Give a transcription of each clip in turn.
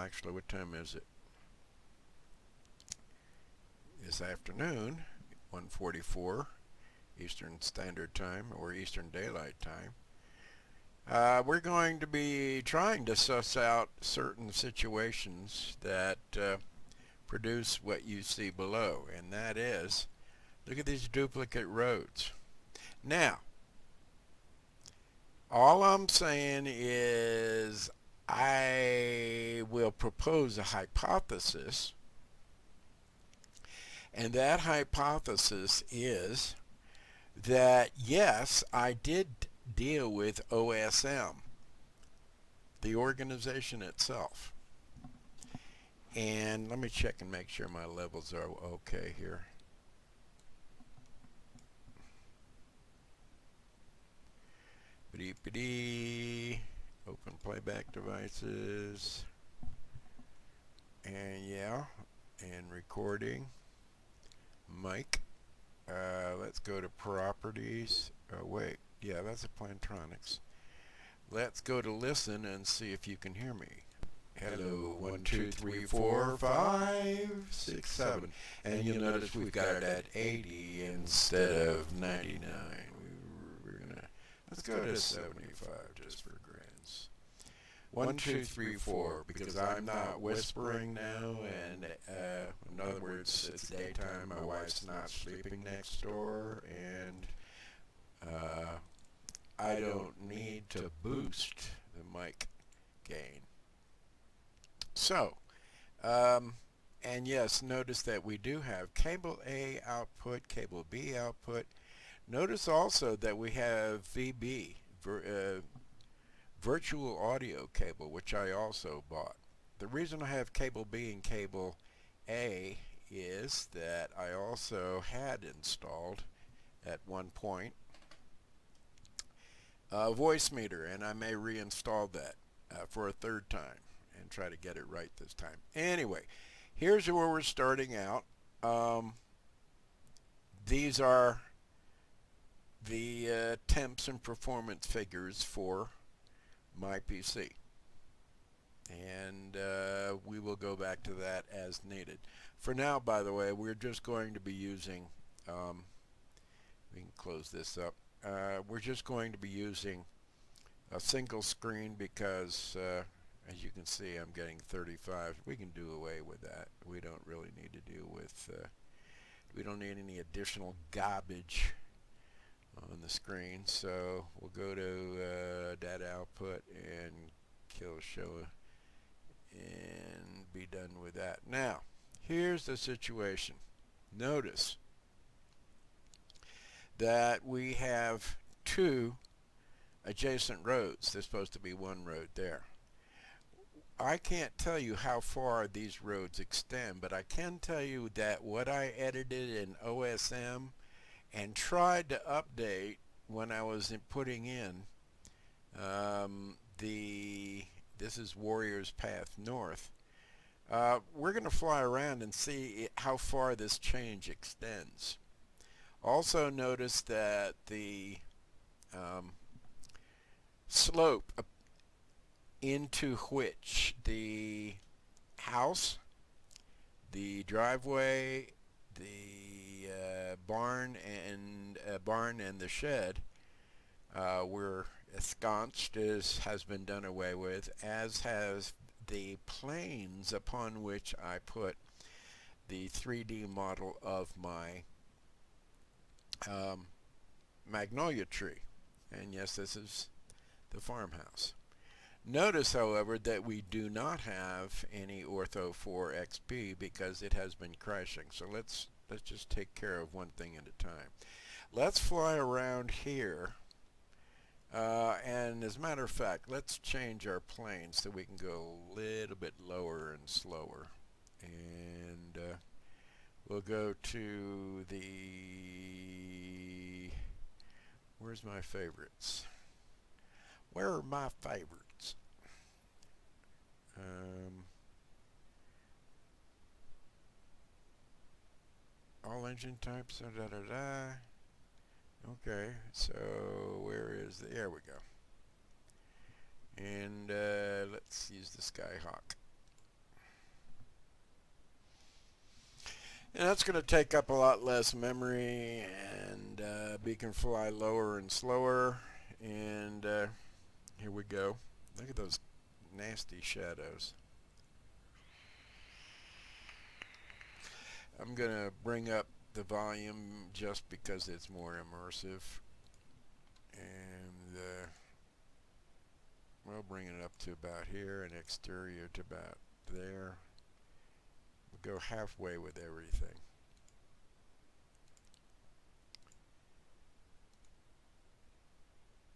actually, what time is it? This afternoon, 1:44 Eastern Standard Time, or Eastern Daylight Time. We're going to be trying to suss out certain situations that produce what you see below, and that is, look at these duplicate roads. Now, all I'm saying is I will propose a hypothesis, and that hypothesis is that yes, I did deal with OSM, the organization itself. And let me check and make sure my levels are okay here. Open playback devices. And yeah, and recording. Mic. Let's go to properties. Wait, yeah, that's a Plantronics. Let's go to listen and see if you can hear me. Hello, 1, 2, 3, 4, 5, 6, 7. And you'll notice we've got it at 80 instead of 99. Let's go to 75 just for grins. 1, 2, 3, 4, because I'm not whispering now, and in other words, it's daytime, my wife's not sleeping next door, and I don't need to boost the mic gain. So, and yes, notice that we do have cable A output, cable B output. Notice also that we have VB, virtual audio cable, which I also bought. The reason I have cable B and cable A is that I also had installed at one point a voice meter, and I may reinstall that for a third time and try to get it right this time. Anyway, here's where we're starting out. These are the temps and performance figures for my PC, and we will go back to that as needed. For now, by the way, we're just going to be using, we can close this up, we're just going to be using a single screen because as you can see, I'm getting 35. We can do away with that. We don't really need to deal with, we don't need any additional garbage on the screen. So we'll go to data output and kill show and be done with that. Now, here's the situation. Notice that we have two adjacent roads. There's supposed to be one road there. I can't tell you how far these roads extend, but I can tell you that what I edited in OSM and tried to update when I was putting in this is Warrior's Path North. We're going to fly around and see how far this change extends. Also notice that the slope into which the house, the driveway, the barn and the shed were ensconced has been done away with, as has the planes upon which I put the 3D model of my magnolia tree. And yes, this is the farmhouse. Notice, however, that we do not have any Ortho4xp because it has been crashing. So let's just take care of one thing at a time. Let's fly around here, and as a matter of fact, let's change our plane so we can go a little bit lower and slower. And we'll go to the, where's my favorites? Where are my favorites? All engine types, Okay, so where is the, there we go. And let's use the Skyhawk. And that's going to take up a lot less memory, and can fly lower and slower. And here we go. Look at those nasty shadows. I'm going to bring up the volume just because it's more immersive. And we'll bring it up to about here, and exterior to about there. We'll go halfway with everything.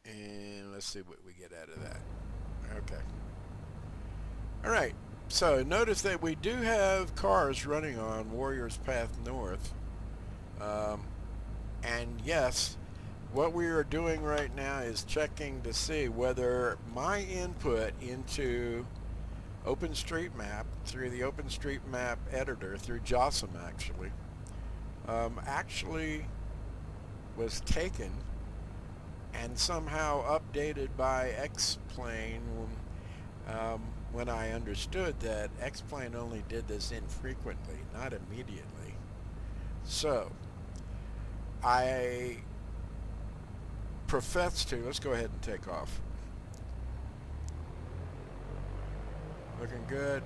And let's see what we get out of that. Okay. Alright, so notice that we do have cars running on Warrior's Path North. And yes, what we are doing right now is checking to see whether my input into OpenStreetMap through the OpenStreetMap editor, through JOSM actually was taken and somehow updated by X-Plane when I understood that X-Plane only did this infrequently, not immediately. So I profess to, let's go ahead and take off. Looking good.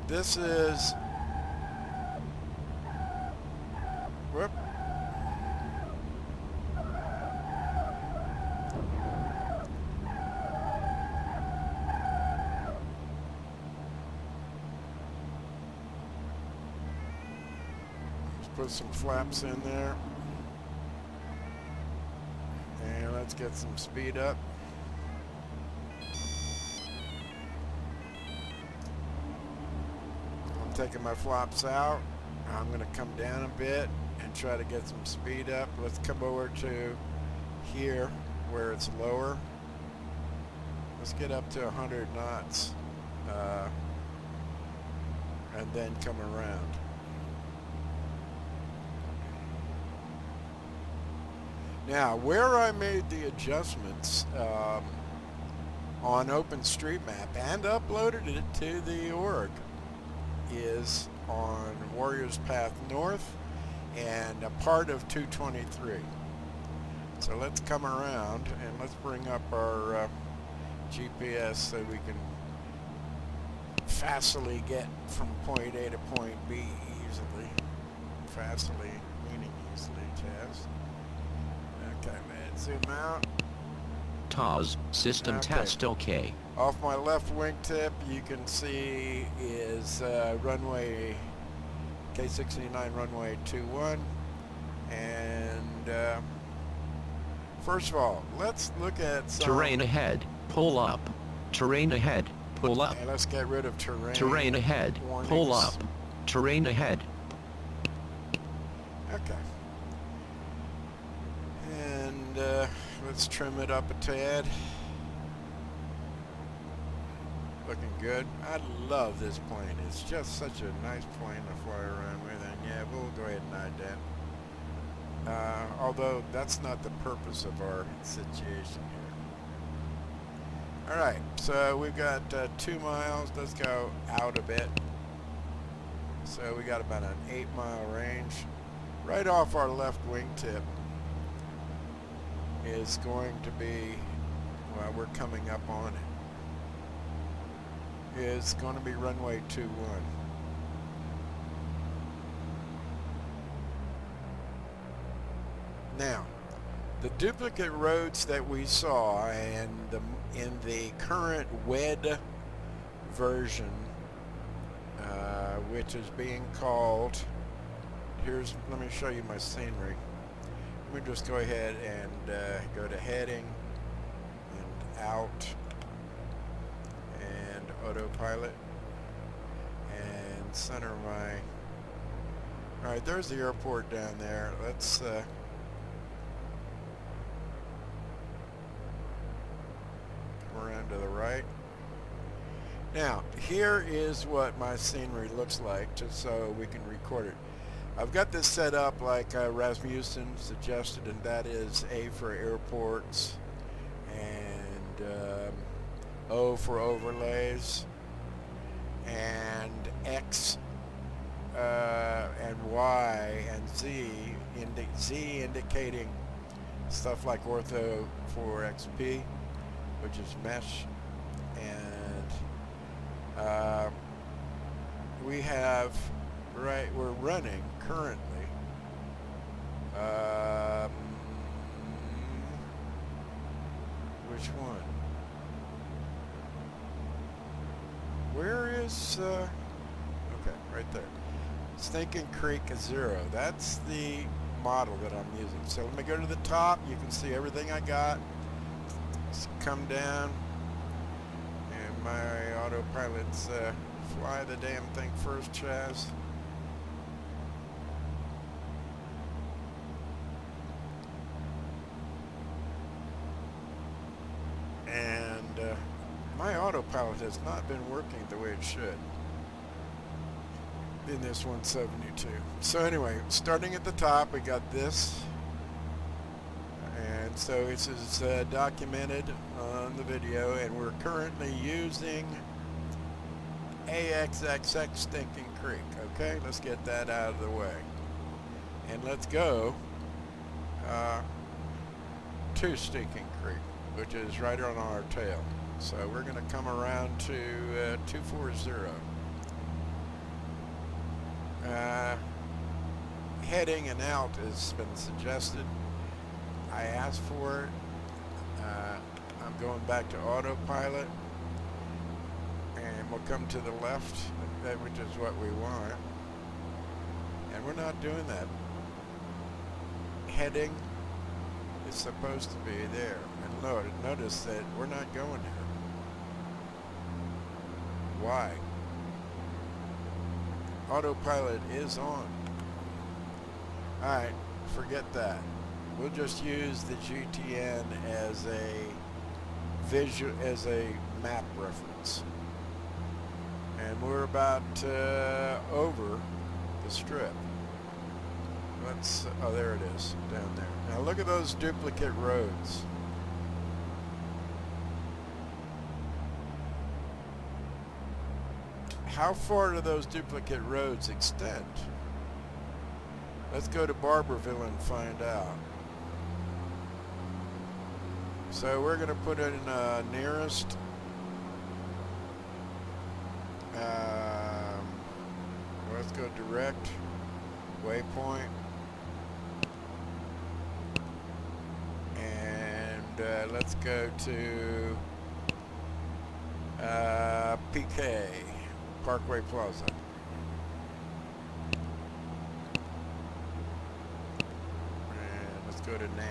This is, whoop. Let's put some flaps in there. And let's get some speed up. I'm taking my flaps out. I'm going to come down a bit and try to get some speed up. Let's come over to here where it's lower. Let's get up to 100 knots and then come around. Now, where I made the adjustments on OpenStreetMap and uploaded it to the org is on Warrior's Path North and a part of 223. So let's come around and let's bring up our GPS so we can fastly get from point A to point B easily. Fastly, meaning easily, Chaz. Okay, let's zoom out. TOS, system test okay. Off my left wingtip, you can see is runway K69 runway 21. And first of all, let's look at some terrain ahead, pull up. Terrain ahead, pull up. And let's get rid of terrain. Terrain ahead, warnings. pull up. Terrain ahead. Okay. And let's trim it up a tad. Looking good. I love this plane. It's just such a nice plane to fly around with, and yeah, we'll go ahead and hide that. Although that's not the purpose of our situation here. Alright, so we've got 2 miles. Let's go out a bit. So we got about an 8-mile range. Right off our left wingtip is going to be, well, we're coming up on it, is going to be runway 21. Now, the duplicate roads that we saw in the current WED version, which is being called, let me show you my scenery. Let me just go ahead and go to heading and out and autopilot and center my, alright, there's the airport down there. Let's come around to the right. Now, here is what my scenery looks like, just so we can record it. I've got this set up like Rasmussen suggested, and that is A for airports and O for overlays, and X and Y and Z, Z indicating stuff like Ortho4xp, which is mesh, and we have, we're running currently which one? Where is okay, right there. Stinking Creek 0. That's the model that I'm using. So let me go to the top. You can see everything I got. Just come down, and my autopilot's fly the damn thing first, Chaz. And my autopilot has not been working the way it should in this 172. So anyway, starting at the top, we got this, and so this is documented on the video, and we're currently using AXXX Stinking Creek. Okay, let's get that out of the way, and let's go to Stinking Creek, which is right on our tail. So we're going to come around to 240. Heading and out has been suggested. I asked for it. I'm going back to autopilot, and we'll come to the left, which is what we want. And we're not doing that. Heading is supposed to be there. And notice that we're not going there. Why? Autopilot is on. Alright, forget that. We'll just use the GTN as a map reference. And we're about over the strip. Oh, there it is, down there. Now look at those duplicate roads. How far do those duplicate roads extend? Let's go to Barberville and find out. So we're going to put in nearest let's go direct waypoint, and let's go to PK, Parkway Plaza. And let's go to nav.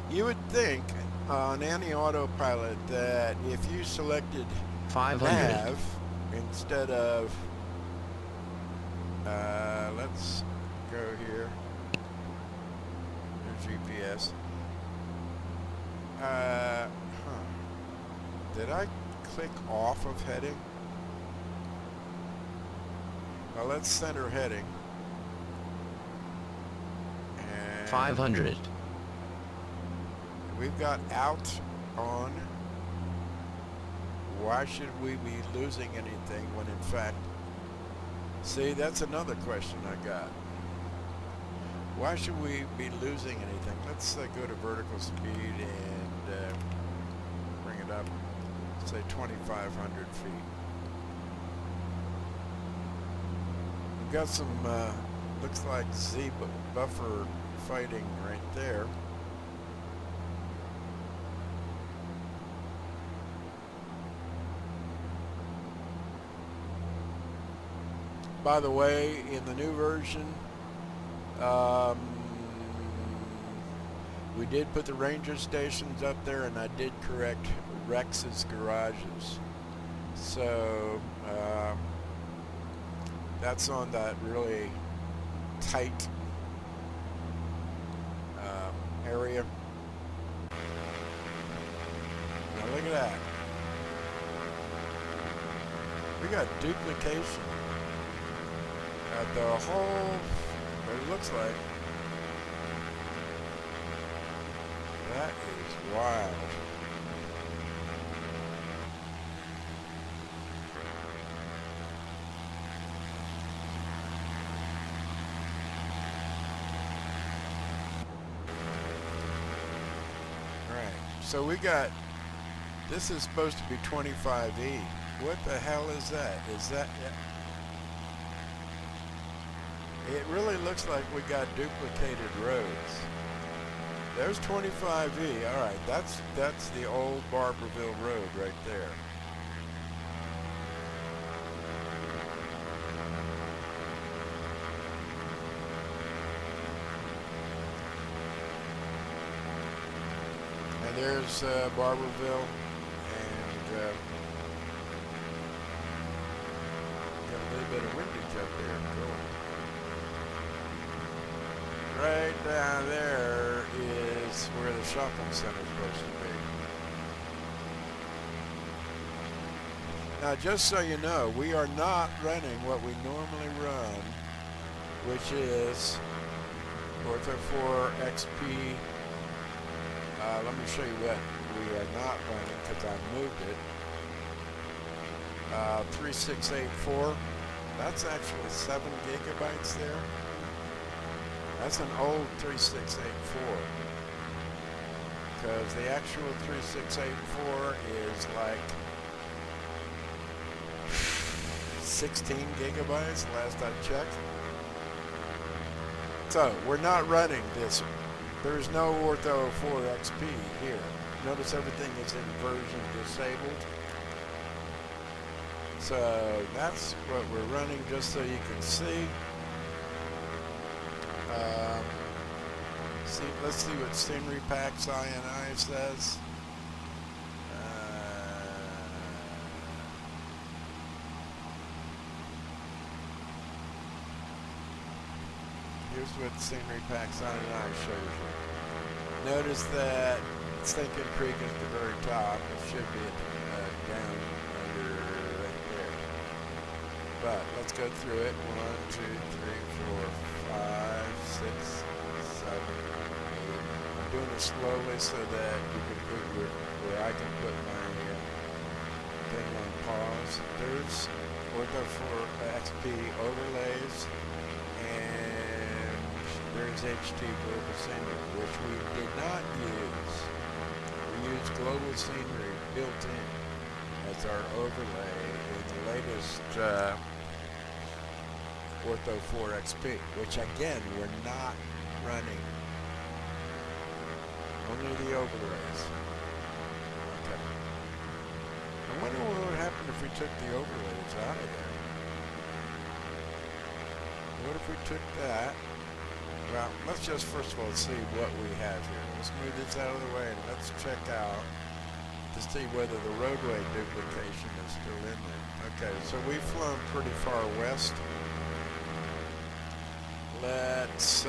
You would think on any autopilot that if you selected 500. nav instead of let's go here. There's GPS. Did I click off of heading? Well, let's center heading. And 500. We've got out on. Why should we be losing anything when in fact, see, that's another question I got. Why should we be losing anything? Let's go to vertical speed and bring it up, say 2,500 feet. We've got some, looks like Z buffer fighting right there. By the way, in the new version, we did put the ranger stations up there, and I did correct Rex's garages. So that's on that really tight area. Now look at that. We got duplication. The whole, what it looks like, That is wild. Right. So we got, this is supposed to be 25E. What the hell is that? Is that, it really looks like we got duplicated roads. There's 25E. All right, that's the old Barberville Road right there. And there's Barberville, and got a little bit of windage up there. Cool. Right down there is where the shopping center is supposed to be. Now, just so you know, we are not running what we normally run, which is Ortho4xp. Let me show you what we are not running because I moved it. 3684. That's actually 7 gigabytes there. That's an old 3684 because the actual 3684 is like 16 gigabytes last I checked. So we're not running this. There's no Ortho4xp here. Notice everything is in version disabled. So that's what we're running, just so you can see. Let's see what Scenery Packs INI says. Here's what Scenery Packs INI shows you. Notice that Stinking Creek is the very top. It should be down under right there. But let's go through it. 1, 2, 3, 4, 5, 6, 7, 8. I'm doing it slowly so that you can put where I can put my thing on pause. There's Ortho4xp overlays, and there's HT Global Scenery, which we did not use. We used Global Scenery built in as our overlay in the latest Ortho4xp, which again we're not running. Only the overlays. Okay. I wonder what would happen if we took the overlays out of there. What if we took that? Well, let's just first of all see what we have here. Let's move this out of the way and let's check out to see whether the roadway duplication is still in there. Okay, so we've flown pretty far west. Let's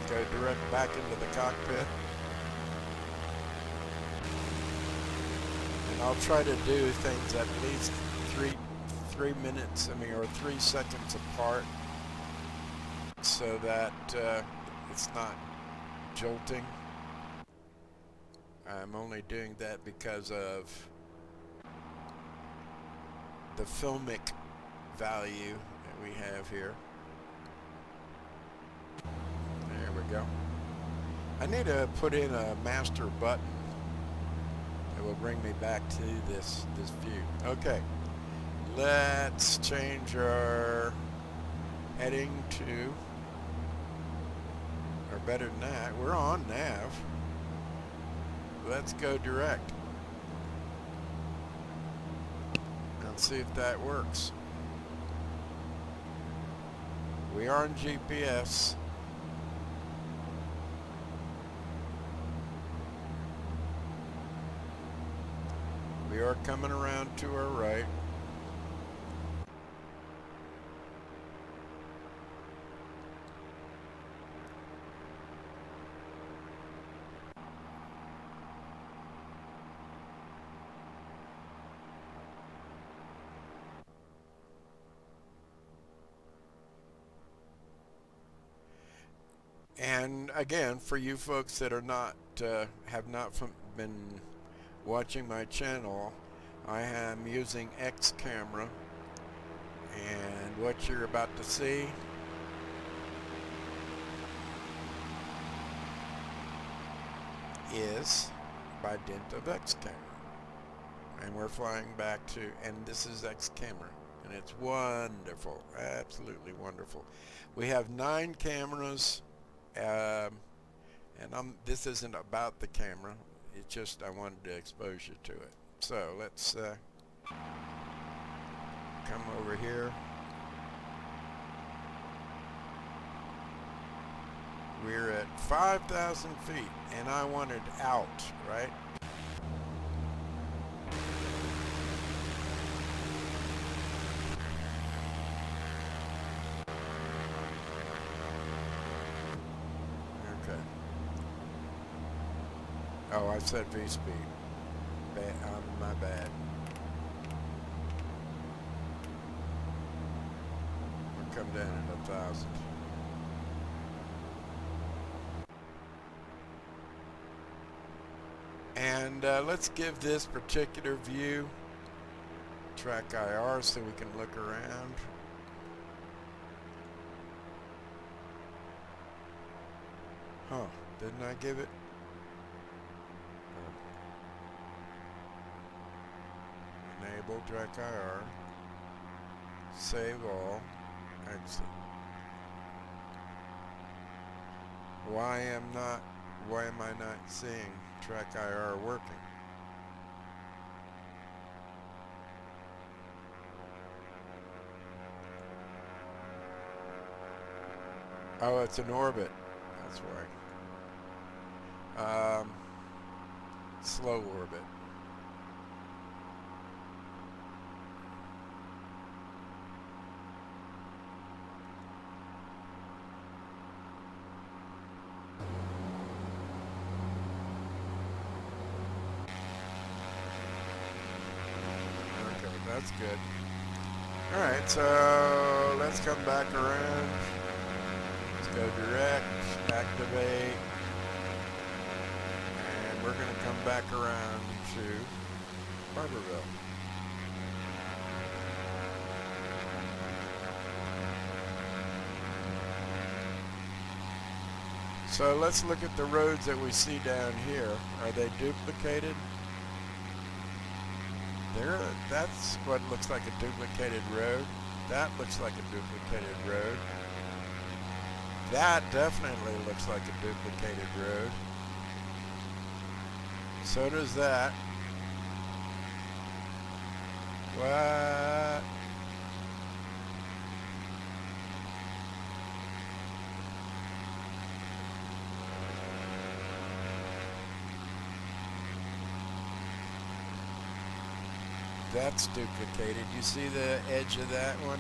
go direct back into the cockpit. And I'll try to do things at least three minutes, or 3 seconds apart, so that it's not jolting. I'm only doing that because of the filmic value that we have here. There we go. I need to put in a master button that will bring me back to this view. Okay, let's change our heading to, or better than that, we're on nav. Let's go direct and see if that works. We are on GPS. We are coming around to our right. And again, for you folks that are not have not been watching my channel, I am using X camera, and what you're about to see is by dint of X camera. And we're flying back to, and this is X camera, and it's wonderful, absolutely wonderful. We have 9 cameras, and this isn't about the camera, it's just I wanted to expose you to it. So let's come over here. We're at 5,000 feet, and I wanted out, right? Okay. Oh, I said V speed. My bad. We'll come down at 1,000. And let's give this particular view track IR so we can look around. Huh, didn't I give it? Enable track IR. Save all. Exit. Why am I not seeing track IR working? Oh, it's an orbit. That's why. Slow orbit. That's good. Alright, so let's come back around. Let's go direct, activate, and we're going to come back around to Barberville. So let's look at the roads that we see down here. Are they duplicated? That's what looks like a duplicated road. That looks like a duplicated road. That definitely looks like a duplicated road. So does that. What? That's duplicated. You see the edge of that one?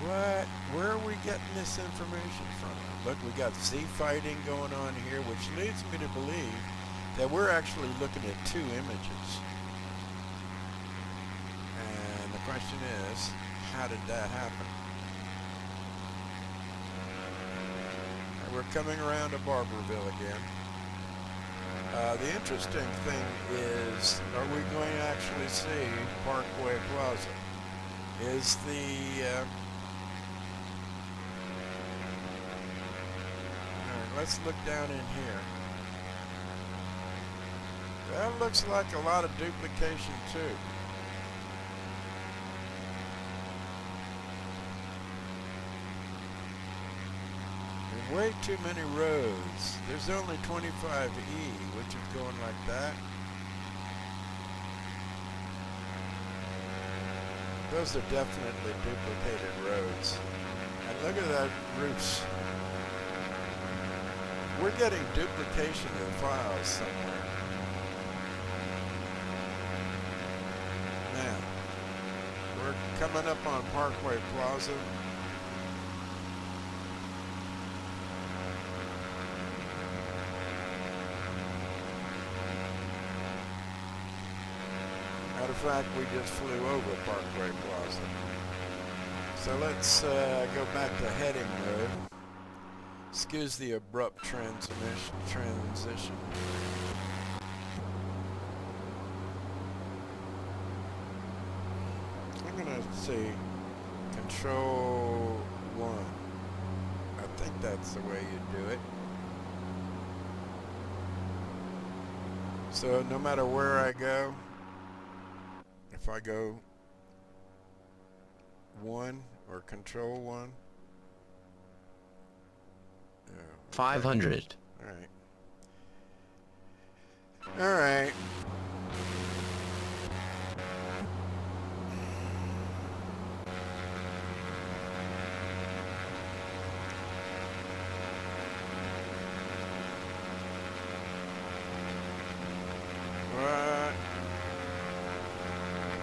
What? Where are we getting this information from? Look, we got Z fighting going on here, which leads me to believe that we're actually looking at 2 images. And the question is, how did that happen? And we're coming around to Barberville again. The interesting thing is, are we going to actually see Parkway Plaza? Is the... Alright, let's look down in here. That looks like a lot of duplication too. Way too many roads. There's only 25E, which is going like that. Those are definitely duplicated roads. And look at that roofs. We're getting duplication of files somewhere. Now, we're coming up on Parkway Plaza. Matter of fact, we just flew over Parkway Plaza. So let's go back to heading mode. Excuse the abrupt transition. I'm gonna say Control 1. I think that's the way you do it. So no matter where I go, if I go 1 or Control 1. Oh, okay. 500. Alright. Alright. What?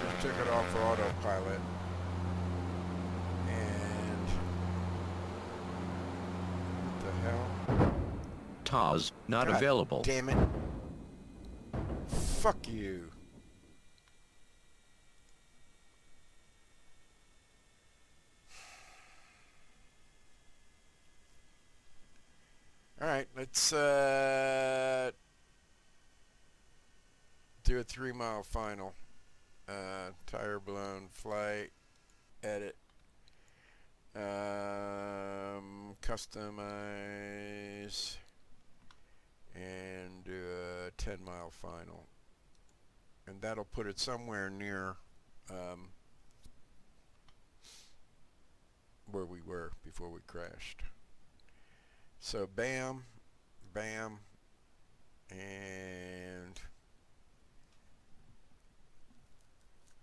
Just took it off for autopilot. And what the hell? TOS not God available. Damn it. Fuck you. Alright, let's do a 3-mile final. Tire blown, flight, edit, customize, and do a 10-mile final. And that'll put it somewhere near where we were before we crashed. So bam, bam, and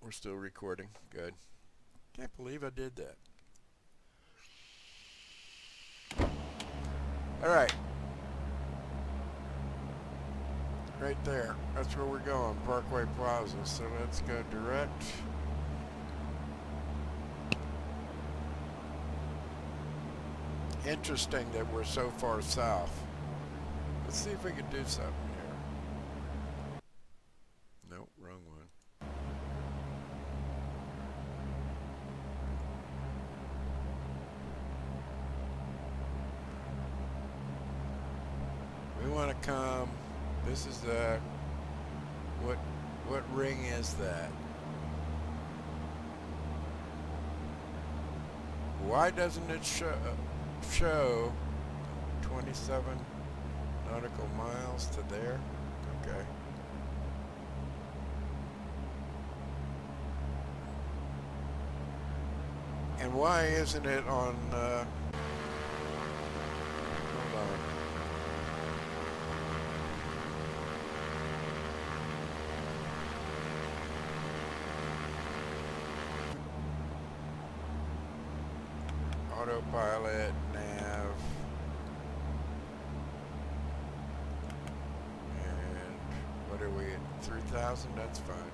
we're still recording. Good. Can't believe I did that. Alright. Right there. That's where we're going. Parkway Plaza. So let's go direct. Interesting that we're so far south. Let's see if we can do something here. Nope, wrong one. We want to come. This is the what ring is that? Why doesn't it show 27 nautical miles to there? Okay. And why isn't it on hold on. Autopilot, nav, and what are we at? 3,000? That's fine.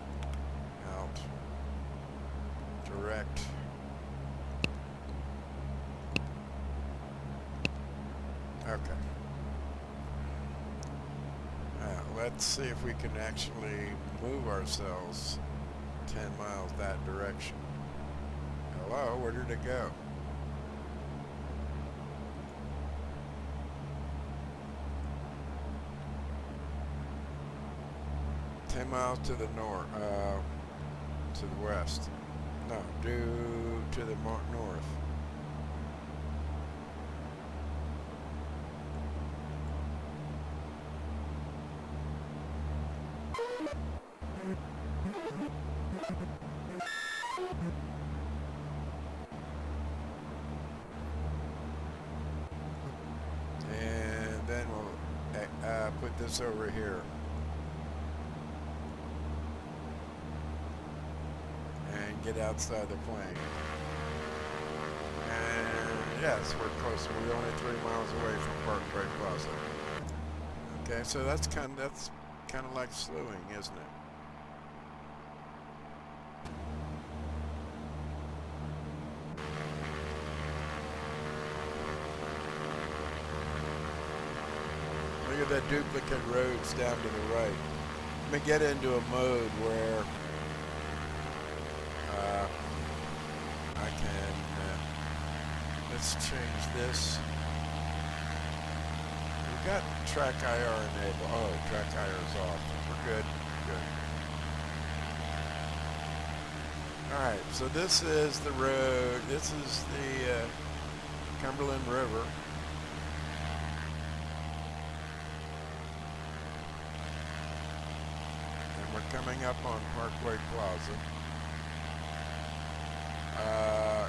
Out. Direct. Okay. Now, let's see if we can actually move ourselves 10 miles that direction. Hello, where did it go? Miles to the north, to the west. No, due to the north. And then we'll put this over here. Get outside the plane. And yes, we're close. We're only 3 miles away from Parkway Plaza. Okay, so that's kind of like slewing, isn't it? Look at that duplicate roads down to the right. Let me get into a mode where I can, let's change this. got track IR enabled. Oh, track IR is off. We're good. Good. Alright, so this is the road. This is the Cumberland River. And we're coming up on Parkway Plaza.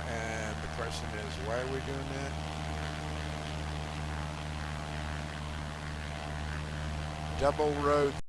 And the question is, why are we doing that? Double road